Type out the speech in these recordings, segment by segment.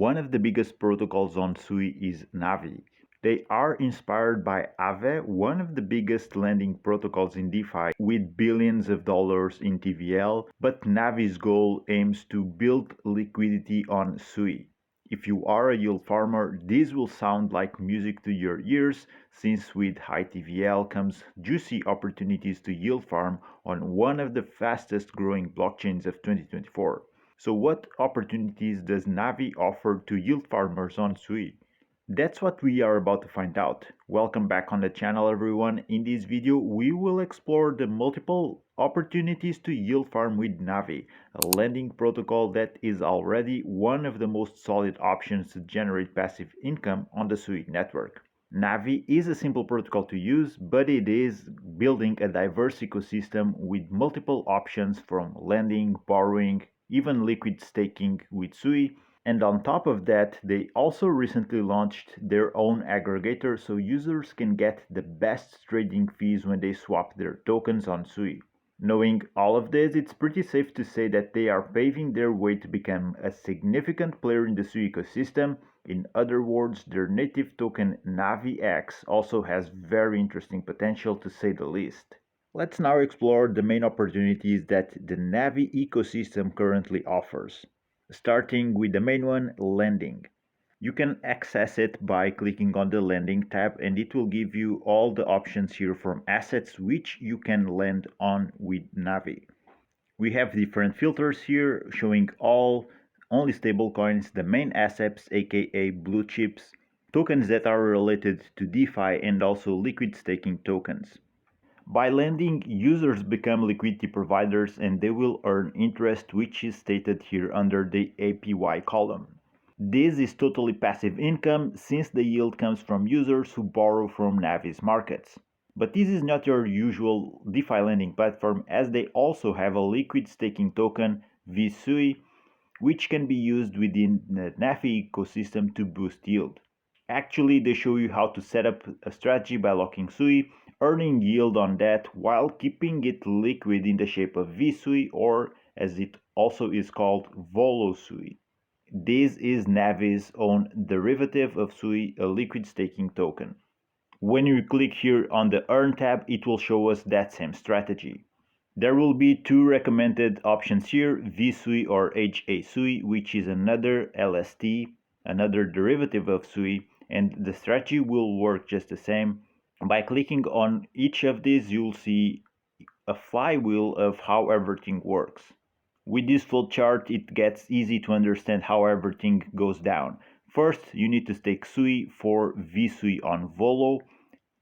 One of the biggest protocols on vSUI is NAVI. They are inspired by Aave, one of the biggest lending protocols in DeFi with billions of dollars in TVL, but NAVI's goal aims to build liquidity on vSUI. If you are a yield farmer, this will sound like music to your ears, since with high TVL comes juicy opportunities to yield farm on one of the fastest growing blockchains of 2024. So what opportunities does NAVI offer to yield farmers on vSUI? That's what we are about to find out. Welcome back on the channel, everyone. In this video, we will explore the multiple opportunities to yield farm with NAVI, a lending protocol that is already one of the most solid options to generate passive income on the vSUI network. NAVI is a simple protocol to use, but it is building a diverse ecosystem with multiple options from lending, borrowing, even liquid staking with vSUI. And on top of that, they also recently launched their own aggregator so users can get the best trading fees when they swap their tokens on vSUI. Knowing all of this, it's pretty safe to say that they are paving their way to become a significant player in the vSUI ecosystem. In other words, their native token NAVIX also has very interesting potential, to say the least. Let's now explore the main opportunities that the NAVI ecosystem currently offers. Starting with the main one, lending. You can access it by clicking on the lending tab, and it will give you all the options here from assets which you can lend on with NAVI. We have different filters here showing only stable coins, the main assets, aka blue chips, tokens that are related to DeFi, and also liquid staking tokens. By lending, users become liquidity providers and they will earn interest, which is stated here under the APY column. This is totally passive income since the yield comes from users who borrow from NAVI's markets. But this is not your usual DeFi lending platform, as they also have a liquid staking token, vSUI, which can be used within the NAVI ecosystem to boost yield. Actually, they show you how to set up a strategy by locking vSUI, earning yield on that while keeping it liquid in the shape of vSUI, or as it also is called, vSUI. This is NAVI's own derivative of vSUI, a liquid staking token. When you click here on the Earn tab, it will show us that same strategy. There will be two recommended options here, vSUI or HASUI, which is another LST, another derivative of vSUI, and the strategy will work just the same. By clicking on each of these, you'll see a flywheel of how everything works. With this flow chart, it gets easy to understand how everything goes down. First, you need to stake vSUI for vSUI on Volvo.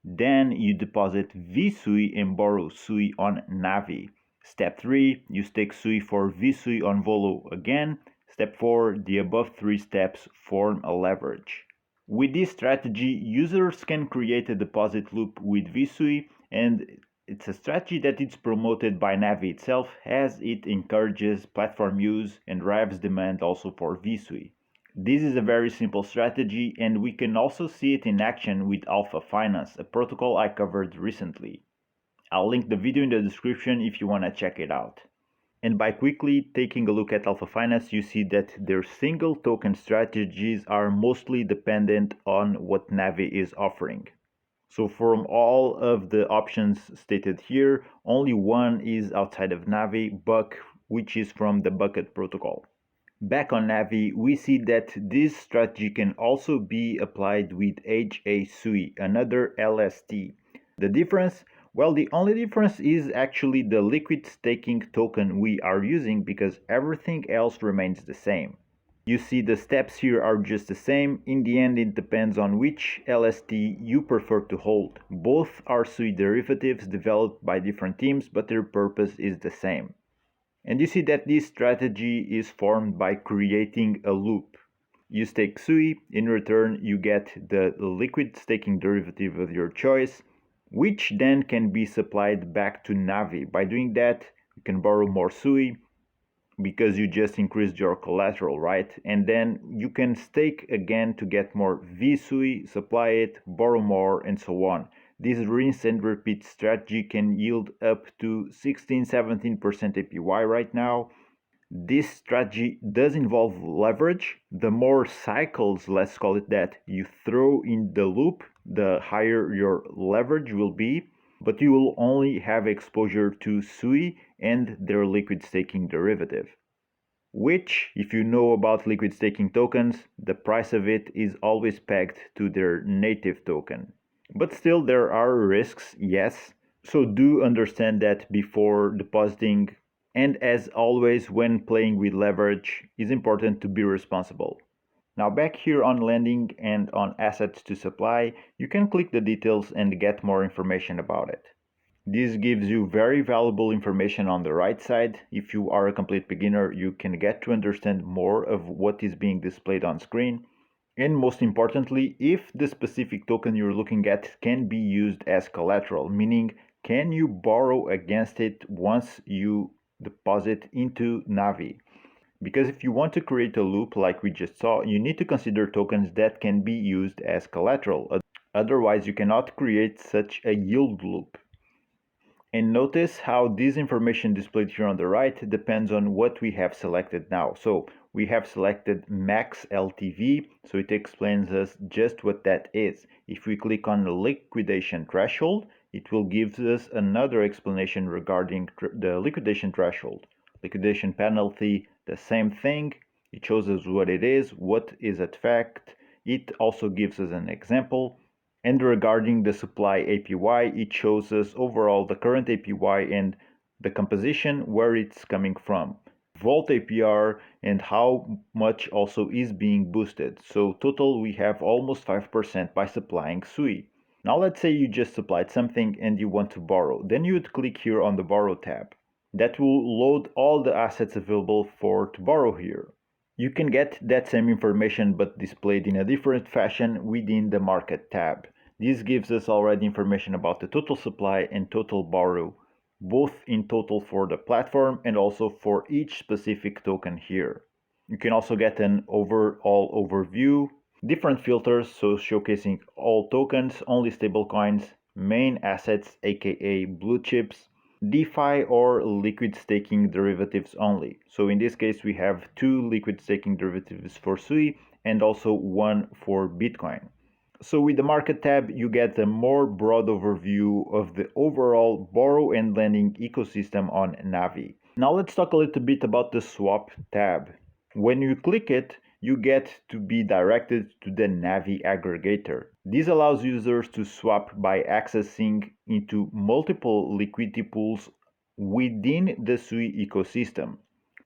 Then you deposit vSUI and borrow vSUI on NAVI. Step 3, you stake vSUI for vSUI on Volvo again. Step 4, the above 3 steps form a leverage. With this strategy, users can create a deposit loop with vSUI, and it's a strategy that is promoted by NAVI itself, as it encourages platform use and drives demand also for vSUI. This is a very simple strategy, and we can also see it in action with Alpha Finance, a protocol I covered recently. I'll link the video in the description if you want to check it out. And by quickly taking a look at Alpha Finance, you see that their single token strategies are mostly dependent on what NAVI is offering. So from all of the options stated here, only one is outside of NAVI, Buck, which is from the Bucket protocol. Back on NAVI, we see that this strategy can also be applied with HASUI, another LST. The difference? Well, the only difference is actually the liquid staking token we are using, because everything else remains the same. You see the steps here are just the same. In the end, it depends on which LST you prefer to hold. Both are vSUI derivatives developed by different teams, but their purpose is the same. And you see that this strategy is formed by creating a loop. You stake vSUI, in return you get the liquid staking derivative of your choice, which then can be supplied back to NAVI. By doing that, you can borrow more vSUI because you just increased your collateral, right? And then you can stake again to get more vSUI, supply it, borrow more, and so on. This rinse and repeat strategy can yield up to 16-17% APY right now. This strategy does involve leverage. The more cycles, let's call it that, you throw in the loop, the higher your leverage will be, but you will only have exposure to vSUI and their liquid staking derivative. Which, if you know about liquid staking tokens, the price of it is always pegged to their native token. But still, there are risks, yes. So do understand that before depositing. And as always, when playing with leverage, it's important to be responsible. Now back here on lending and on assets to supply, you can click the details and get more information about it. This gives you very valuable information on the right side. If you are a complete beginner, you can get to understand more of what is being displayed on screen. And most importantly, if the specific token you're looking at can be used as collateral, meaning can you borrow against it once you deposit into NAVI? Because if you want to create a loop like we just saw, you need to consider tokens that can be used as collateral. Otherwise, you cannot create such a yield loop. And notice how this information displayed here on the right depends on what we have selected now. So we have selected max LTV, so it explains us just what that is. If we click on the liquidation threshold, it will give us another explanation regarding the liquidation threshold. Liquidation penalty, the same thing. It shows us what it is, what is at fact. It also gives us an example. And regarding the supply APY, it shows us overall the current APY and the composition, where it's coming from. Volt APR and how much also is being boosted. So total we have almost 5% by supplying vSUI. Now let's say you just supplied something and you want to borrow. Then you would click here on the borrow tab. That will load all the assets available to borrow here. You can get that same information but displayed in a different fashion within the market tab. This gives us already information about the total supply and total borrow, both in total for the platform and also for each specific token here. You can also get an overall overview, different filters, so showcasing all tokens, only stablecoins, main assets aka blue chips, DeFi or liquid staking derivatives only. So in this case we have 2 liquid staking derivatives for vSUI and also 1 for Bitcoin. So with the market tab you get a more broad overview of the overall borrow and lending ecosystem on NAVI. Now let's talk a little bit about the swap tab. When you click it, you get to be directed to the NAVI aggregator. This allows users to swap by accessing into multiple liquidity pools within the vSUI ecosystem.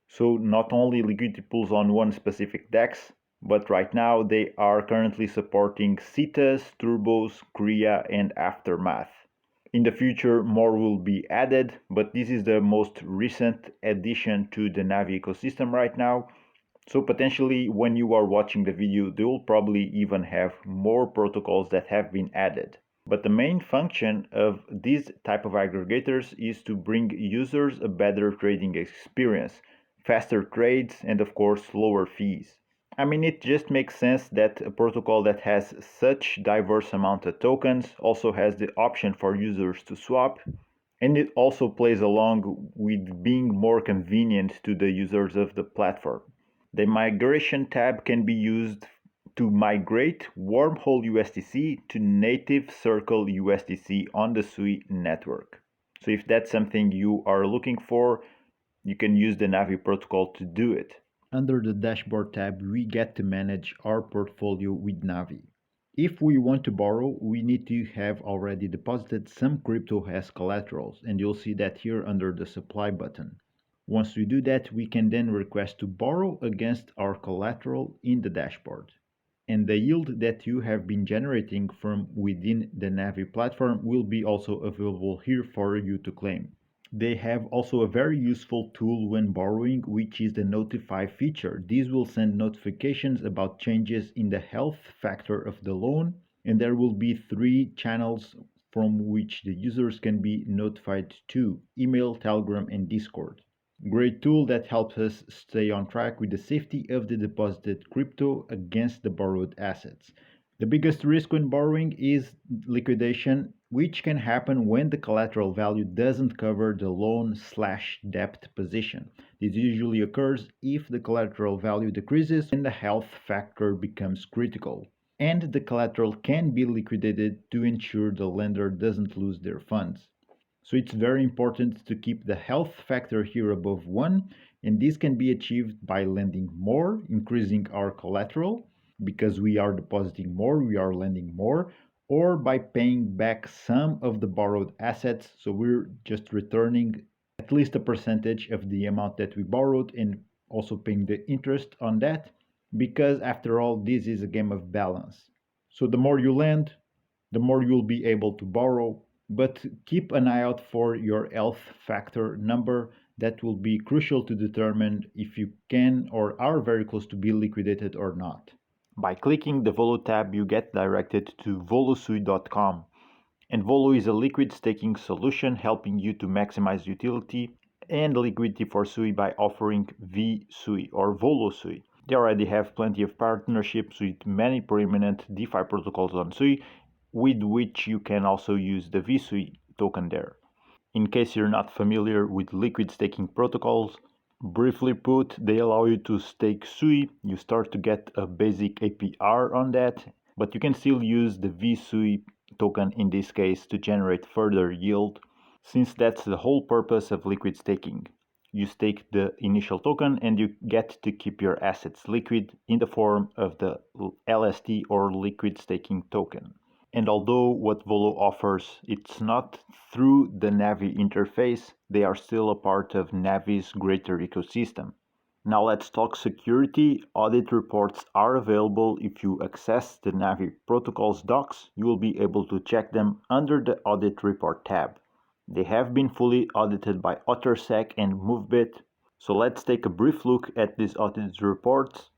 So not only liquidity pools on one specific DEX, but right now they are currently supporting Cetas, Turbos, Kria, and Aftermath. In the future, more will be added, but this is the most recent addition to the NAVI ecosystem right now. So potentially when you are watching the video, they will probably even have more protocols that have been added. But the main function of these type of aggregators is to bring users a better trading experience, faster trades, and of course lower fees. I mean, it just makes sense that a protocol that has such diverse amount of tokens also has the option for users to swap, and it also plays along with being more convenient to the users of the platform. The migration tab can be used to migrate Wormhole USDC to native Circle USDC on the vSUI network. So if that's something you are looking for, you can use the NAVI protocol to do it. Under the dashboard tab, we get to manage our portfolio with NAVI. If we want to borrow, we need to have already deposited some crypto as collaterals, and you'll see that here under the supply button. Once we do that, we can then request to borrow against our collateral in the dashboard. And the yield that you have been generating from within the NAVI platform will be also available here for you to claim. They have also a very useful tool when borrowing, which is the notify feature. This will send notifications about changes in the health factor of the loan, and there will be 3 channels from which the users can be notified to: email, Telegram, and Discord. Great tool that helps us stay on track with the safety of the deposited crypto against the borrowed assets. The biggest risk when borrowing is liquidation, which can happen when the collateral value doesn't cover the loan/debt position. This usually occurs if the collateral value decreases and the health factor becomes critical, and the collateral can be liquidated to ensure the lender doesn't lose their funds. So it's very important to keep the health factor here above 1, and this can be achieved by lending more, increasing our collateral, because we are depositing more, we are lending more, or by paying back some of the borrowed assets, so we're just returning at least a percentage of the amount that we borrowed and also paying the interest on that, because after all, this is a game of balance. So the more you lend, the more you'll be able to borrow, but keep an eye out for your health factor number. That will be crucial to determine if you can or are very close to be liquidated or not. By clicking the Volvo tab, you get directed to vSUI.com. And Volvo is a liquid staking solution helping you to maximize utility and liquidity for SUI by offering vSUI or vSUI. They already have plenty of partnerships with many prominent DeFi protocols on SUI, with which you can also use the vSUI token there. In case you're not familiar with liquid staking protocols, briefly put, they allow you to stake SUI. You start to get a basic APR on that, but you can still use the vSUI token in this case to generate further yield, since that's the whole purpose of liquid staking. You stake the initial token and you get to keep your assets liquid in the form of the LST or liquid staking token. And although what Volvo offers, it's not through the NAVI interface, they are still a part of NAVI's greater ecosystem. Now let's talk security. Audit reports are available. If you access the NAVI protocols docs, you will be able to check them under the Audit Report tab. They have been fully audited by OtterSec and MoveBit. So let's take a brief look at these audit reports.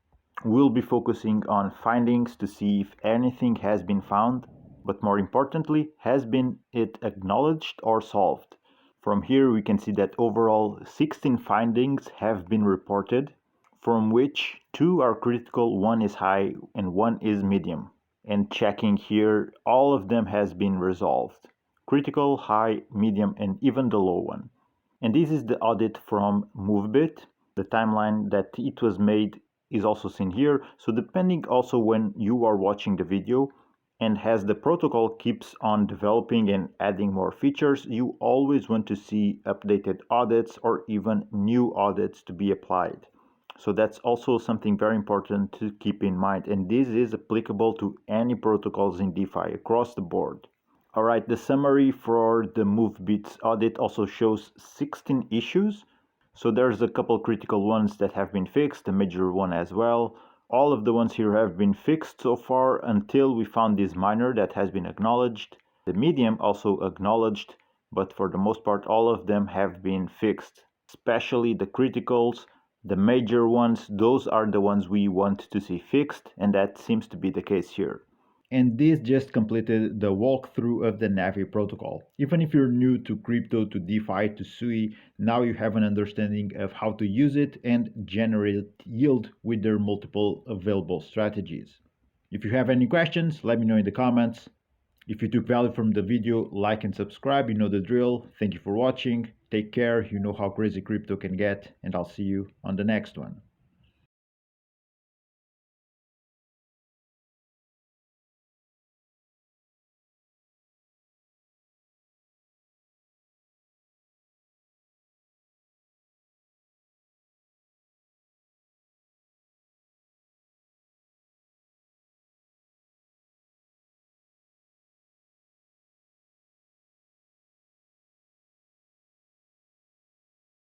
We'll be focusing on findings to see if anything has been found, but more importantly, has been it acknowledged or solved. From here we can see that overall 16 findings have been reported, from which 2 are critical, 1 is high and 1 is medium. And checking here, all of them has been resolved. Critical, high, medium, and even the low one. And this is the audit from MoveBit. The timeline that it was made is also seen here. So depending also when you are watching the video, and as the protocol keeps on developing and adding more features, you always want to see updated audits or even new audits to be applied. So that's also something very important to keep in mind, and this is applicable to any protocols in DeFi across the board. Alright, the summary for the MoveBit's audit also shows 16 issues. So there's a couple critical ones that have been fixed, a major one as well. All of the ones here have been fixed so far until we found this minor that has been acknowledged. The medium also acknowledged, but for the most part all of them have been fixed. Especially the criticals, the major ones, those are the ones we want to see fixed, and that seems to be the case here. And this just completed the walkthrough of the NAVI protocol. Even if you're new to crypto, to DeFi, to SUI, now you have an understanding of how to use it and generate yield with their multiple available strategies. If you have any questions, let me know in the comments. If you took value from the video, like and subscribe, you know the drill. Thank you for watching. Take care, you know how crazy crypto can get, and I'll see you on the next one.